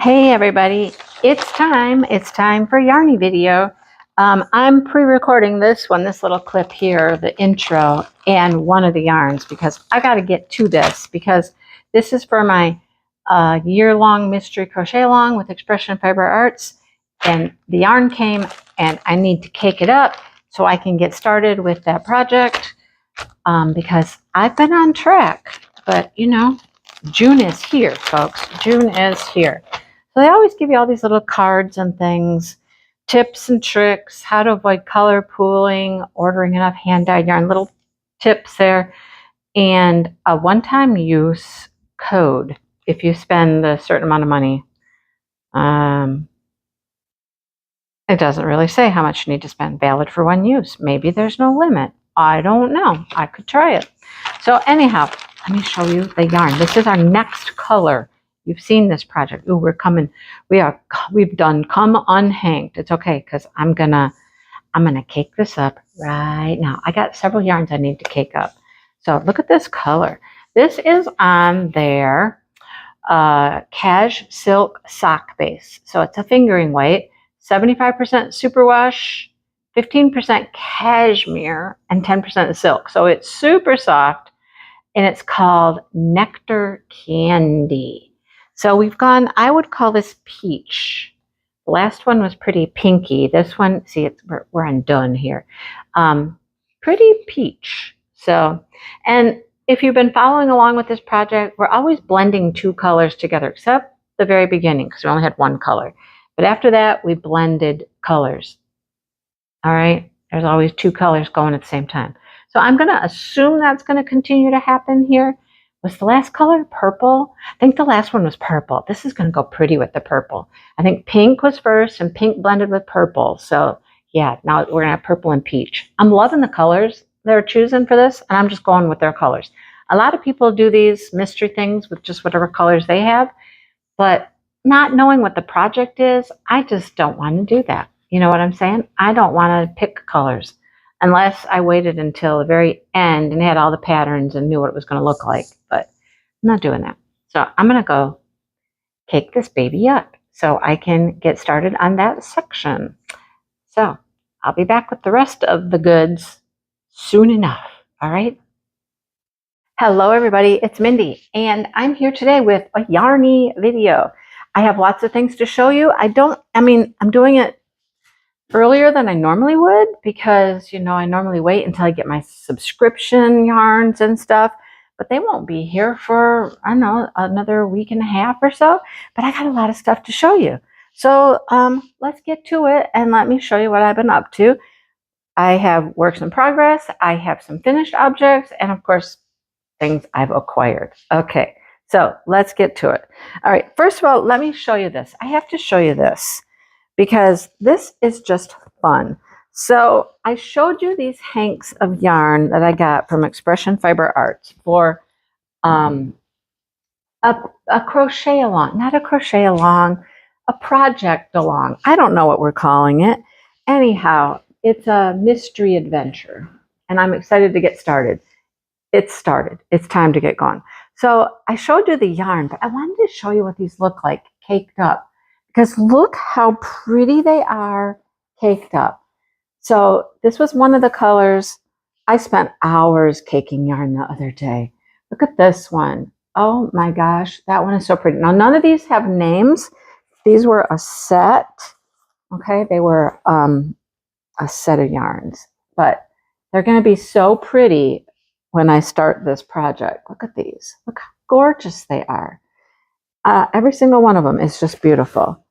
Hey everybody, it's time for Yarny video. I'm pre-recording this little clip here, the intro and one of the yarns, because I got to get to this, because this is for my year-long mystery crochet along with Expression Fiber Arts, and the yarn came and I need to cake it up so I can get started with that project, because I've been on track, but you know, June is here, folks. June is here. So they always give you all these little cards and things, tips and tricks, how to avoid color pooling, ordering enough hand-dyed yarn, little tips there, and a one-time use code if you spend a certain amount of money. It doesn't really say how much you need to spend. Valid for one use. Maybe there's no limit. I don't know. I could try it. So anyhow, let me show you the yarn. This is our next color. You've seen this project. Ooh, we're coming. We've done come unhanged. It's okay, because I'm gonna cake this up right now. I got several yarns I need to cake up. So look at this color. This is on their cash silk sock base. So it's a fingering weight, 75% superwash, 15% cashmere, and 10% silk. So it's super soft, and it's called Nectar Candy. So we've gone, I would call this peach. The last one was pretty pinky. This one, see, we're undone here. Pretty peach. So, and if you've been following along with this project, we're always blending two colors together, except the very beginning, because we only had one color. But after that, we blended colors. All right, there's always two colors going at the same time. So I'm going to assume that's going to continue to happen here. Was the last color purple? I think the last one was purple. This is going to go pretty with the purple. I think pink was first, and pink blended with purple. So yeah, now we're going to have purple and peach. I'm loving the colors they're choosing for this, and I'm just going with their colors. A lot of people do these mystery things with just whatever colors they have, but not knowing what the project is, I just don't want to do that. You know what I'm saying? I don't want to pick colors unless I waited until the very end and had all the patterns and knew what it was going to look like, but I'm not doing that. So I'm going to go cake this baby up so I can get started on that section. So I'll be back with the rest of the goods soon enough. All right. Hello, everybody. It's Mindy, and I'm here today with a Yarny video. I have lots of things to show you. I'm doing it earlier than I normally would, because, you know, I normally wait until I get my subscription yarns and stuff, but they won't be here for, I don't know, another week and a half or so, but I got a lot of stuff to show you. So let's get to it, and let me show you what I've been up to. I have works in progress, I have some finished objects, and of course, things I've acquired. Okay, so let's get to it. All right, first of all, let me show you this. I have to show you this because this is just fun. So I showed you these hanks of yarn that I got from Expression Fiber Arts for a crochet along, not a crochet along, a project along. I don't know what we're calling it. Anyhow, it's a mystery adventure, and I'm excited to get started. It's started. It's time to get going. So I showed you the yarn, but I wanted to show you what these look like caked up, because look how pretty they are caked up. So this was one of the colors. I spent hours caking yarn the other day. Look at this one. Oh my gosh, that one is so pretty. Now, none of these have names. These were a set. Okay, they were a set of yarns, but they're going to be so pretty when I start this project. Look at these. Look how gorgeous they are. Every single one of them is just beautiful.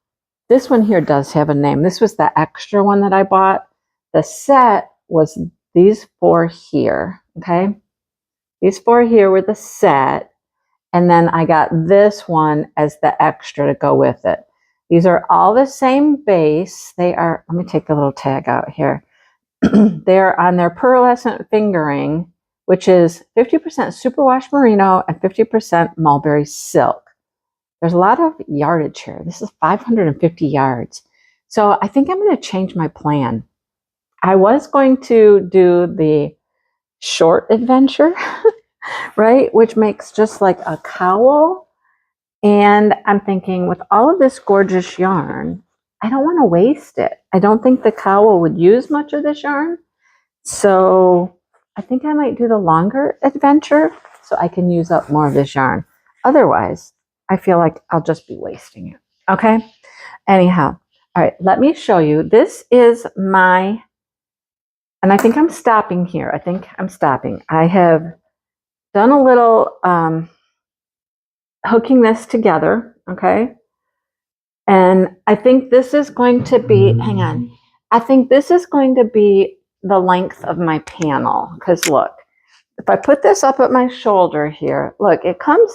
This one here does have a name. This was the extra one that I bought. The set was these four here, okay? These four here were the set, and then I got this one as the extra to go with it. These are all the same base. They are, let me take the little tag out here. They're on their pearlescent fingering, which is 50% superwash merino and 50% mulberry silk. There's a lot of yardage here. This is 550 yards. So I think I'm going to change my plan. I was going to do the short adventure, right? Which makes just like a cowl And I'm thinking, with all of this gorgeous yarn, I don't want to waste it. I don't think the cowl would use much of this yarn. So I think I might do the longer adventure so I can use up more of this yarn. Otherwise, I feel like I'll just be wasting it. Okay? Anyhow, all right, let me show you. This is my, and I think I'm stopping here. I think I'm stopping. I have done a little hooking this together, okay? And I think this is going to be, hang on, I think this is going to be the length of my panel. Because look, if I put this up at my shoulder here, look, it comes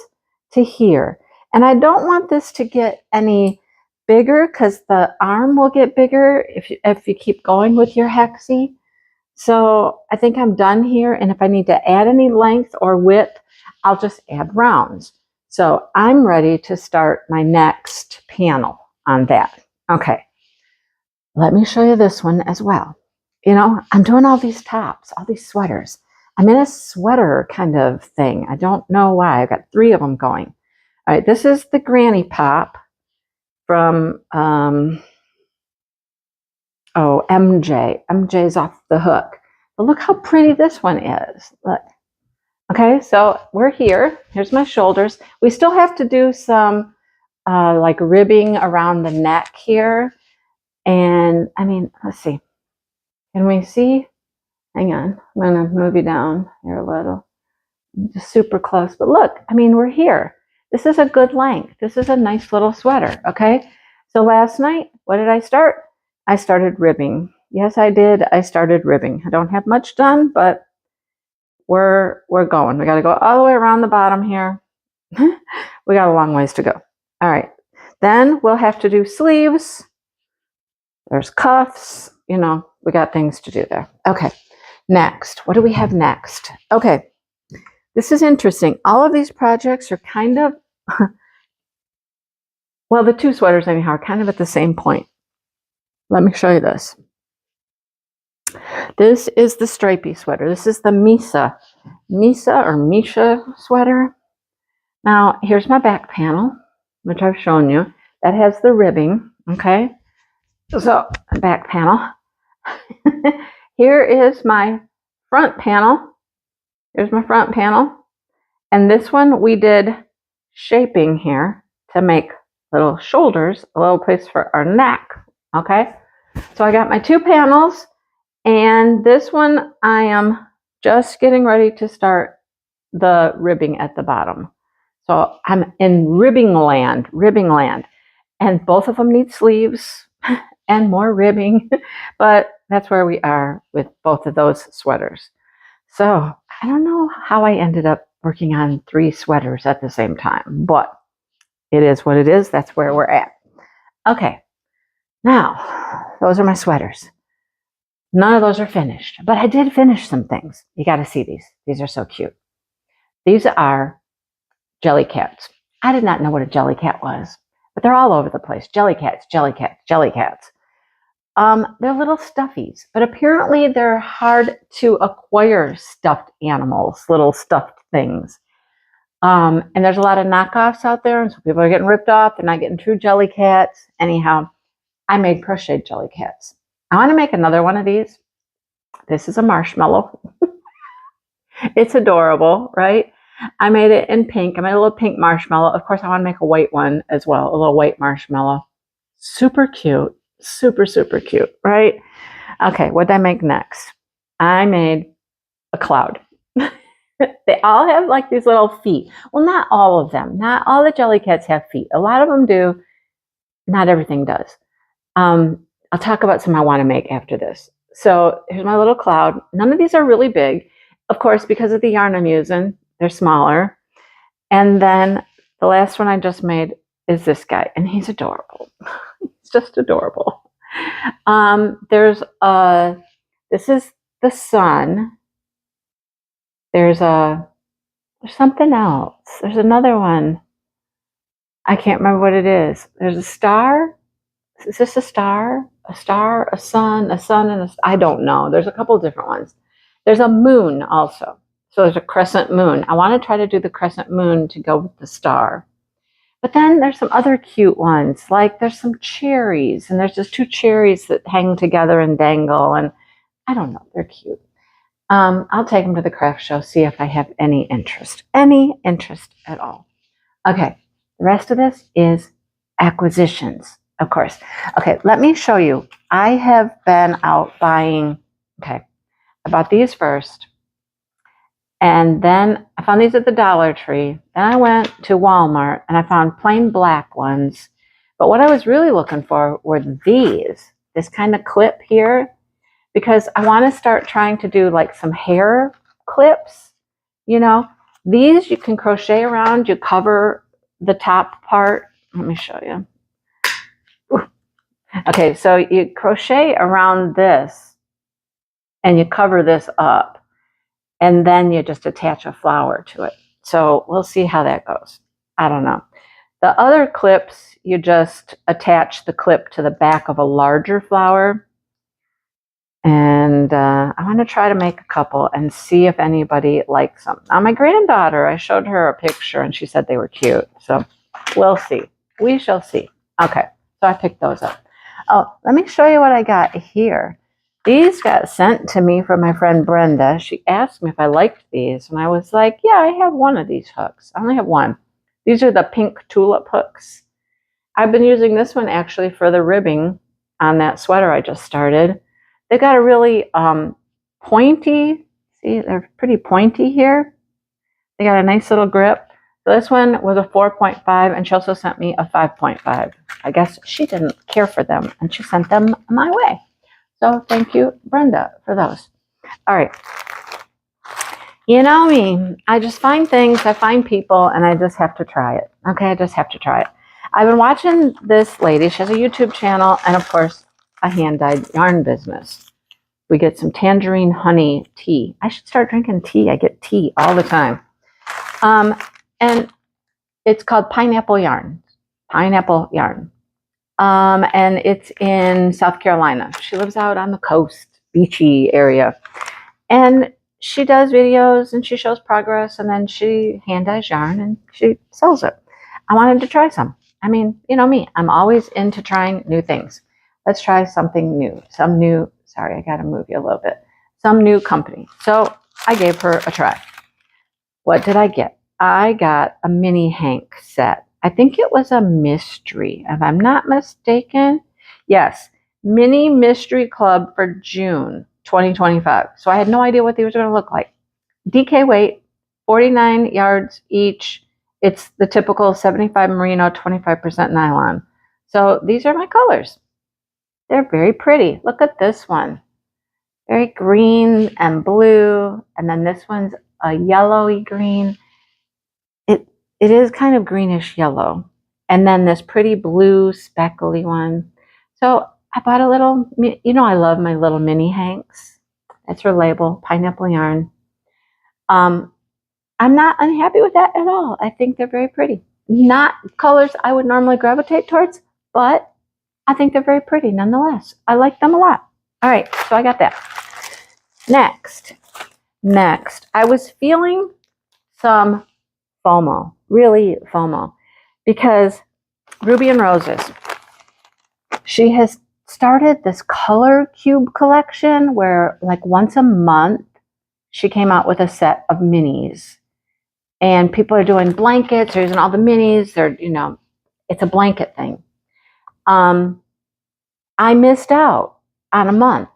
to here. And I don't want this to get any bigger because the arm will get bigger if you keep going with your hexie. So I think I'm done here. And if I need to add any length or width, I'll just add rounds. So I'm ready to start my next panel on that. Okay, let me show you this one as well. You know, I'm doing all these tops, all these sweaters. I'm in a sweater kind of thing. I don't know why. I've got 3 of them going. All right, this is the Granny Pop from, MJ. MJ's Off the Hook. But look how pretty this one is. Look. Okay, so we're here. Here's my shoulders. We still have to do some like ribbing around the neck here. And I mean, let's see. Can we see? Hang on. I'm going to move you down here a little. Just super close. But look, I mean, we're here. This is a good length. This is a nice little sweater. Okay. So last night, what did I start? I started ribbing. Yes, I did. I started ribbing. I don't have much done, but we're going. We got to go all the way around the bottom here. We got a long ways to go. All right. Then we'll have to do sleeves. There's cuffs. You know, we got things to do there. Okay. Next. What do we have next? Okay. This is interesting. All of these projects are kind of, well, the 2 sweaters anyhow are kind of at the same point. Let me show you this. This is the stripy sweater. This is the Misha sweater. Now, here's my back panel, which I've shown you. That has the ribbing, okay? So, back panel. Here is my front panel. Here's my front panel. And this one we did shaping here to make little shoulders, a little place for our neck, okay? So I got my 2 panels. And this one, I am just getting ready to start the ribbing at the bottom. So I'm in ribbing land. And both of them need sleeves and more ribbing. But that's where we are with both of those sweaters. So I don't know how I ended up working on 3 sweaters at the same time. But it is what it is. That's where we're at. Okay. Now, those are my sweaters. None of those are finished, but I did finish some things. You got to see these. These are so cute. These are jelly cats. I did not know what a jelly cat was, but they're all over the place. Jelly cats, jelly cats, jelly cats. They're little stuffies, but apparently they're hard to acquire stuffed animals, little stuffed things. And there's a lot of knockoffs out there, and so people are getting ripped off. They're not getting true jelly cats. Anyhow, I made crocheted jelly cats. I want to make another one of these. This is a marshmallow. It's adorable, right? I made it in pink. I made a little pink marshmallow. Of course, I want to make a white one as well, a little white marshmallow. Super cute. Super, super cute, right? Okay, what did I make next? I made a cloud. They all have like these little feet. Well, not all of them. Not all the jelly cats have feet. A lot of them do. Not everything does. I'll talk about some I want to make after this. So here's my little cloud. None of these are really big. Of course, because of the yarn I'm using, they're smaller. And then the last one I just made is this guy, and he's adorable. He's just adorable. This is the sun. There's something else. There's another one. I can't remember what it is. There's a star. Is this a star? A star, a sun, and a... I don't know. There's a couple of different ones. There's a moon also. So there's a crescent moon. I want to try to do the crescent moon to go with the star. But then there's some other cute ones, like there's some cherries, and there's just two cherries that hang together and dangle, and I don't know, they're cute. I'll take them to the craft show, see if I have any interest at all. Okay, the rest of this is acquisitions, of course. Okay, let me show you. I have been out buying, okay, I bought these first. And then I found these at the Dollar Tree. Then I went to Walmart and I found plain black ones. But what I was really looking for were these, this kind of clip here, because I want to start trying to do like some hair clips. You know, these you can crochet around, you cover the top part. Let me show you. Ooh. Okay, so you crochet around this and you cover this up. And then you just attach a flower to it. So we'll see how that goes. I don't know. The other clips, you just attach the clip to the back of a larger flower. And I want to try to make a couple and see if anybody likes them. Now, my granddaughter, I showed her a picture and she said they were cute. So we'll see. We shall see. Okay, so I picked those up. Oh, let me show you what I got here. These got sent to me from my friend Brenda. She asked me if I liked these, and I was like, yeah, I have one of these hooks. I only have one. These are the pink tulip hooks. I've been using this one actually for the ribbing on that sweater I just started. They got a really pointy, see, they're pretty pointy here. They got a nice little grip. So this one was a 4.5, and she also sent me a 5.5. I guess she didn't care for them, and she sent them my way. So thank you, Brenda, for those. All right. You know me. I just find things, I find people, and I just have to try it. Okay, I just have to try it. I've been watching this lady. She has a YouTube channel and, of course, a hand-dyed yarn business. We get some tangerine honey tea. I should start drinking tea. I get tea all the time. And it's called Pineapple Yarn. Pineapple Yarn. And it's in South Carolina. She lives out on the coast, beachy area. And she does videos and she shows progress, and then she hand dyes yarn and she sells it. I wanted to try some. I mean, you know me, I'm always into trying new things. Let's try something new. Sorry, I got to move you a little bit. Some new company. So I gave her a try. What did I get? I got a mini Hank set. I think it was a mystery, if I'm not mistaken. Yes, mini mystery club for June 2025. So I had no idea what these were going to look like. DK weight, 49 yards each. It's the typical 75 merino, 25% nylon. So these are my colors. They're very pretty. Look at this one. Very green and blue. And then this one's a yellowy green. It is kind of greenish yellow. And then this pretty blue speckly one. So I bought a little, you know, I love my little mini Hanks. That's her label, Pineapple Yarn. I'm not unhappy with that at all. I think they're very pretty. Not colors I would normally gravitate towards, but I think they're very pretty nonetheless. I like them a lot. All right, so I got that. Next, I was feeling some FOMO, really FOMO, because Ruby and Roses, she has started this color cube collection where like once a month she came out with a set of minis, and people are doing blankets, they're using all the minis, they're, you know, it's a blanket thing. I missed out on a month,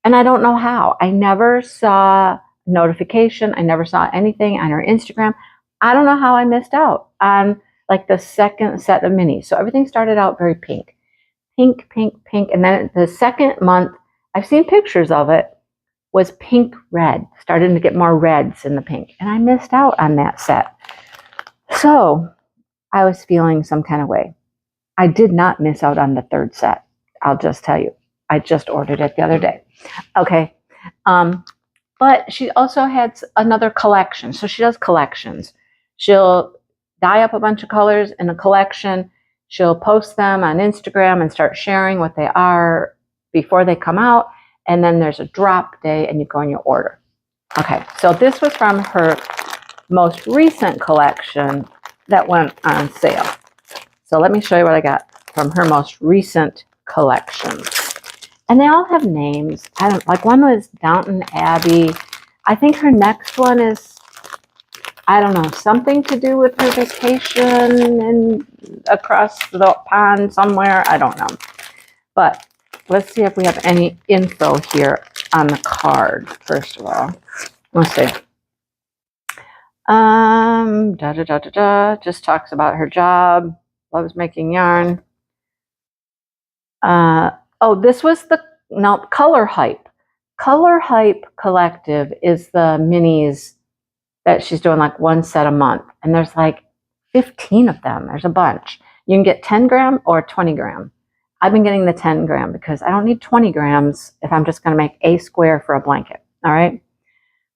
and I don't know how. I never saw notification. I never saw anything on her Instagram. I don't know how I missed out on like the second set of minis. So everything started out very pink. Pink, pink, pink. And then the second month, I've seen pictures of it, was pink red. Starting to get more reds in the pink. And I missed out on that set. So I was feeling some kind of way. I did not miss out on the third set. I'll just tell you. I just ordered it the other day. Okay. But she also had another collection. So she does collections. She'll dye up a bunch of colors in a collection. She'll post them on Instagram and start sharing what they are before they come out. And then there's a drop day and you go and you order. Okay, so this was from her most recent collection that went on sale. So let me show you what I got from her most recent collection. And they all have names. I don't like, one was Downton Abbey. I think her next one is, I don't know, something to do with her vacation and across the pond somewhere. I don't know. But let's see if we have any info here on the card, first of all. Let's see. Just talks about her job, loves making yarn. Oh, this was Color Hype. Color Hype Collective is the minis that she's doing, like one set a month. And there's like 15 of them. There's a bunch. You can get 10 gram or 20 gram. I've been getting the 10 gram because I don't need 20 grams if I'm just going to make a square for a blanket. All right.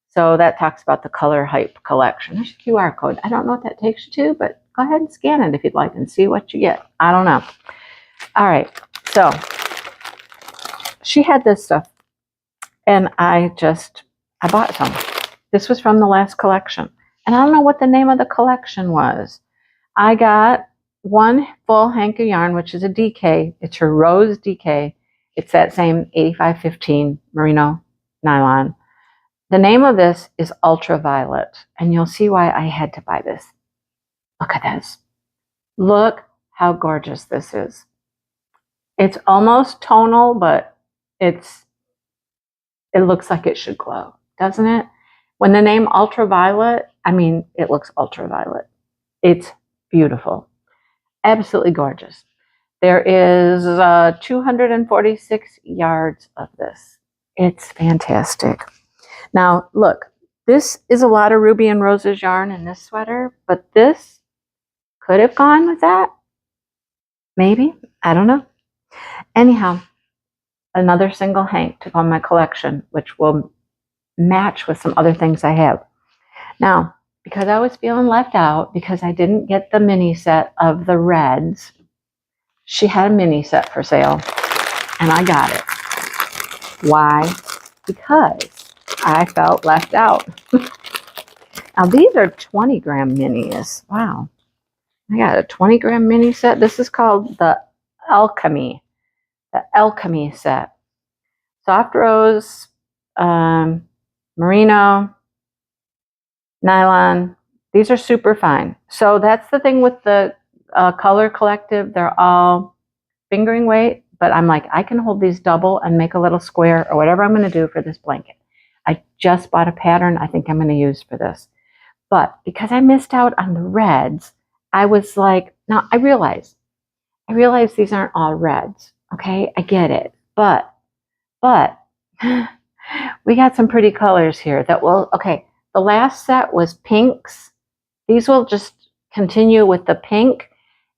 So that talks about the Color Hype collection. There's a QR code. I don't know what that takes you to, but go ahead and scan it if you'd like and see what you get. I don't know. All right. So she had this stuff and I bought some. This was from the last collection. And I don't know what the name of the collection was. I got one full hank of yarn, which is a DK. It's her Rose DK. It's that same 8515 merino nylon. The name of this is Ultraviolet, and you'll see why I had to buy this. Look at this. Look how gorgeous this is. It's almost tonal, but it looks like it should glow, doesn't it? When the name Ultraviolet, I mean, it looks ultraviolet. It's beautiful. Absolutely gorgeous. There is 246 yards of this. It's fantastic. Now, look, this is a lot of Ruby and Rose's yarn in this sweater, but this could have gone with that. Maybe. I don't know. Anyhow, another single hank to go in my collection, which will match with some other things I have. Now, because I was feeling left out, because I didn't get the mini set of the reds, she had a mini set for sale, and I got it. Why? Because I felt left out. Now, these are 20 gram minis. Wow. I got a 20 gram mini set. This is called the Alchemy set. Soft rose, merino, nylon. These are super fine. So that's the thing with the Color Collective. They're all fingering weight, but I'm like, I can hold these double and make a little square or whatever I'm going to do for this blanket. I just bought a pattern I think I'm going to use for this. But because I missed out on the reds, I was like, now I realize these aren't all reds. Okay, I get it. But we got some pretty colors here that will, okay, the last set was pinks. These will just continue with the pink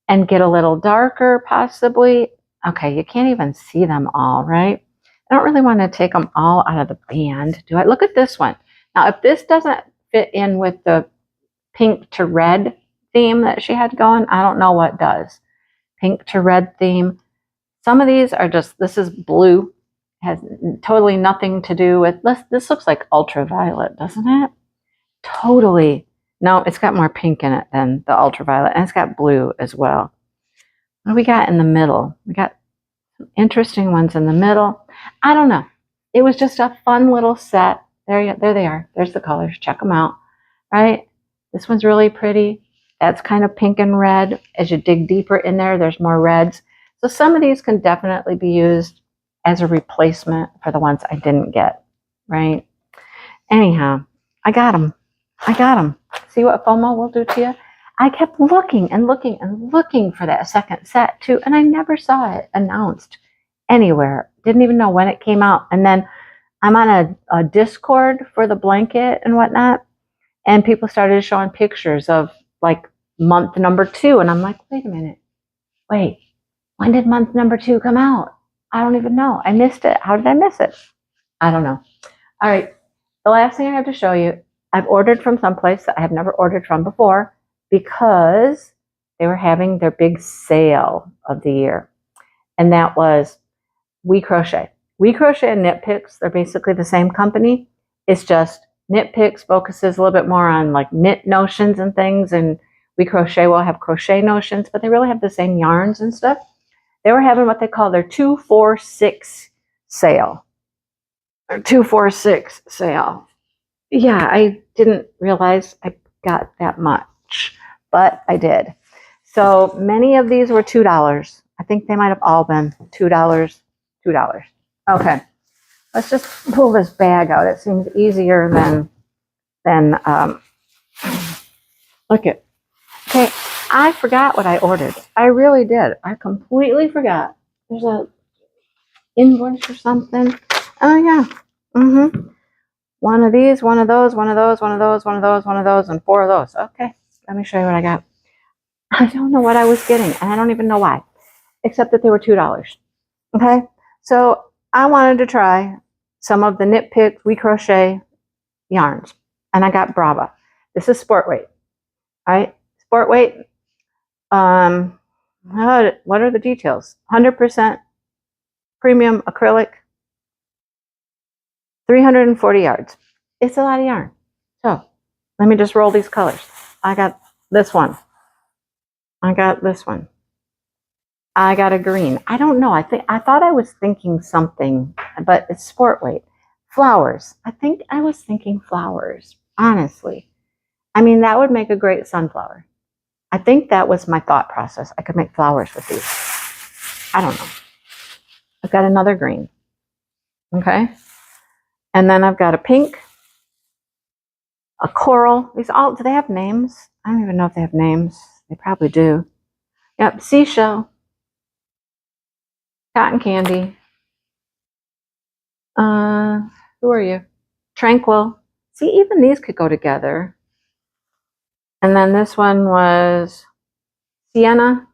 and get a little darker possibly. Okay, you can't even see them all, right? I don't really want to take them all out of the band, do I? Look at this one. Now, if this doesn't fit in with the pink to red theme that she had going, I don't know what does. Pink to red theme. Some of these are just, this is blue. Has totally nothing to do with, this looks like ultraviolet, doesn't it? Totally. No, it's got more pink in it than the ultraviolet, and it's got blue as well. What do we got in the middle? We got some interesting ones in the middle. I don't know. It was just a fun little set. There they are. There's the colors. Check them out. Right? This one's really pretty. That's kind of pink and red. As you dig deeper in there, there's more reds. So some of these can definitely be used as a replacement for the ones I didn't get. Right? Anyhow, I got them. See what FOMO will do to you? I kept looking and looking and looking for that second set too, and I never saw it announced anywhere. Didn't even know when it came out. And then I'm on a Discord for the blanket and whatnot, and people started showing pictures of like month number 2, and I'm like, wait a minute. Wait, when did month number 2 come out? I don't even know. I missed it. How did I miss it? I don't know. All right, the last thing I have to show you, I've ordered from someplace that I have never ordered from before because they were having their big sale of the year. And that was We Crochet. We Crochet and Knit Picks, they're basically the same company. It's just Knit Picks focuses a little bit more on like knit notions and things, and We Crochet will have crochet notions, but they really have the same yarns and stuff. They were having what they call their 2-4-6 sale. 2-4-6 sale. Yeah, I didn't realize I got that much, but I did. So many of these were $2. I think they might have all been $2. $2. Okay, let's just pull this bag out. It seems easier than look at. Okay, I forgot what I ordered. I really did. I completely forgot. There's a invoice or something. Oh yeah. One of these, one of those, one of those, one of those, one of those, one of those, and 4 of those. Okay, let me show you what I got. I don't know what I was getting, and I don't even know why, except that they were $2. Okay, so I wanted to try some of the Knit Pick We Crochet yarns, and I got Brava. This is sport weight. All right, sport weight. What are the details? 100% premium acrylic, 340 yards. It's a lot of yarn. So let me just roll these colors. I got this one. I got this one. I got a green. I don't know. I thought I was thinking something, but it's sport weight. Flowers. I think I was thinking flowers, honestly. I mean, that would make a great sunflower. I think that was my thought process. I could make flowers with these. I don't know. I've got another green. Okay. And then I've got a pink, a coral. These all, do they have names? I don't even know if they have names. They probably do. Yep, seashell, cotton candy. Who are you? Tranquil. See, even these could go together. And then this one was sienna,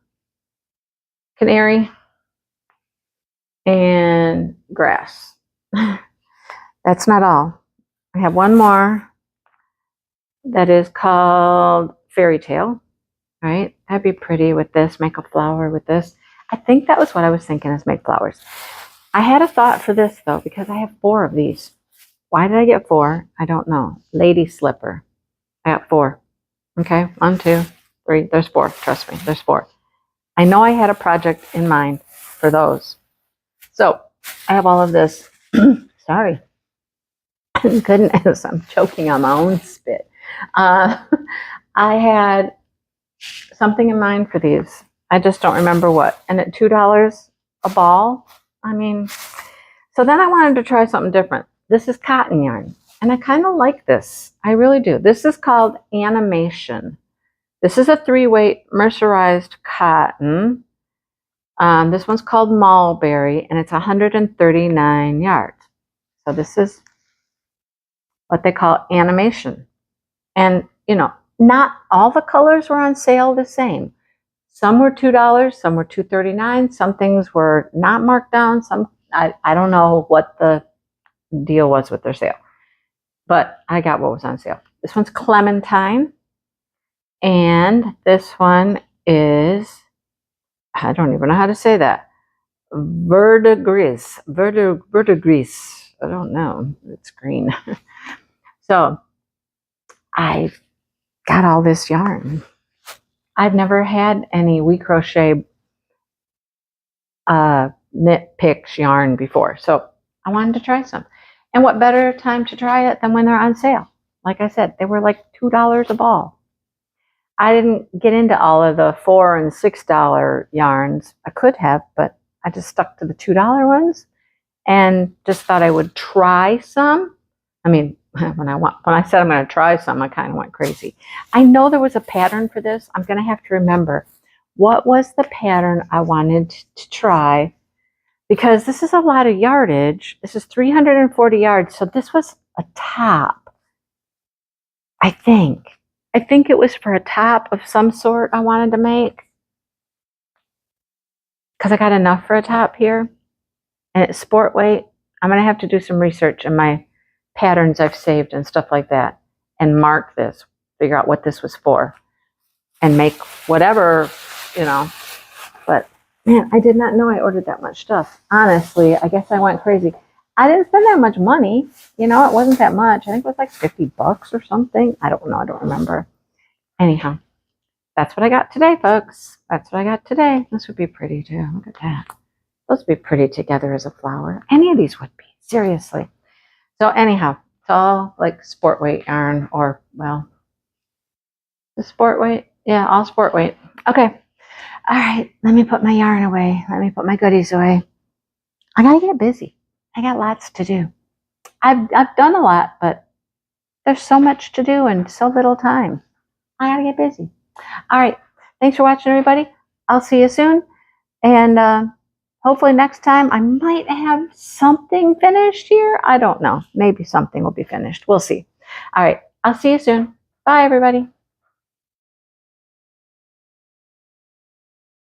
canary, and grass. That's not all. I have one more that is called fairy tale. Right? That'd be pretty with this. Make a flower with this. I think that was what I was thinking, is make flowers. I had a thought for this though, because I have 4 of these. Why did I get 4? I don't know. Lady slipper. I got 4. Okay, 1, 2, 3. There's 4. Trust me, there's 4. I know I had a project in mind for those. So I have all of this. Sorry. Goodness, I'm choking on my own spit. I had something in mind for these. I just don't remember what. And at $2 a ball, I mean, so then I wanted to try something different. This is cotton yarn, and I kind of like this. I really do. This is called Animation. This is a 3-weight mercerized cotton. This one's called Mulberry, and it's 139 yards. So this is what they call Animation. And, you know, not all the colors were on sale the same. Some were $2, some were $2.39. Some things were not marked down. Some, I don't know what the deal was with their sale, but I got what was on sale. This one's Clementine, and this one is, I don't even know how to say that, verdigris. I don't know. It's green. So I got all this yarn. I've never had any We Crochet Knit Picks yarn before, so I wanted to try some. And what better time to try it than when they're on sale? Like I said, they were like $2 a ball. I didn't get into all of the $4 and $6 yarns. I could have, but I just stuck to the $2 ones and just thought I would try some. I mean, when I said I'm going to try some, I kind of went crazy. I know there was a pattern for this. I'm going to have to remember what was the pattern I wanted to try, because this is a lot of yardage. This is 340 yards, so this was a top, I think. I think it was for a top of some sort I wanted to make, because I got enough for a top here, and it's sport weight. I'm going to have to do some research in my patterns I've saved and stuff like that, and mark this, figure out what this was for, and make whatever, you know. But man, I did not know I ordered that much stuff. Honestly, I guess I went crazy. I didn't spend that much money. You know, it wasn't that much. I think it was like $50 or something. I don't know. I don't remember. Anyhow, that's what I got today, folks. That's what I got today. This would be pretty too. Look at that. Those would be pretty together as a flower. Any of these would be, seriously. So anyhow, it's all like sport weight yarn, or, well, the sport weight. Yeah, all sport weight. Okay. All right. Let me put my yarn away. Let me put my goodies away. I got to get busy. I got lots to do. I've done a lot, but there's so much to do and so little time. I got to get busy. All right. Thanks for watching, everybody. I'll see you soon. And hopefully next time I might have something finished here. I don't know. Maybe something will be finished. We'll see. All right. I'll see you soon. Bye, everybody.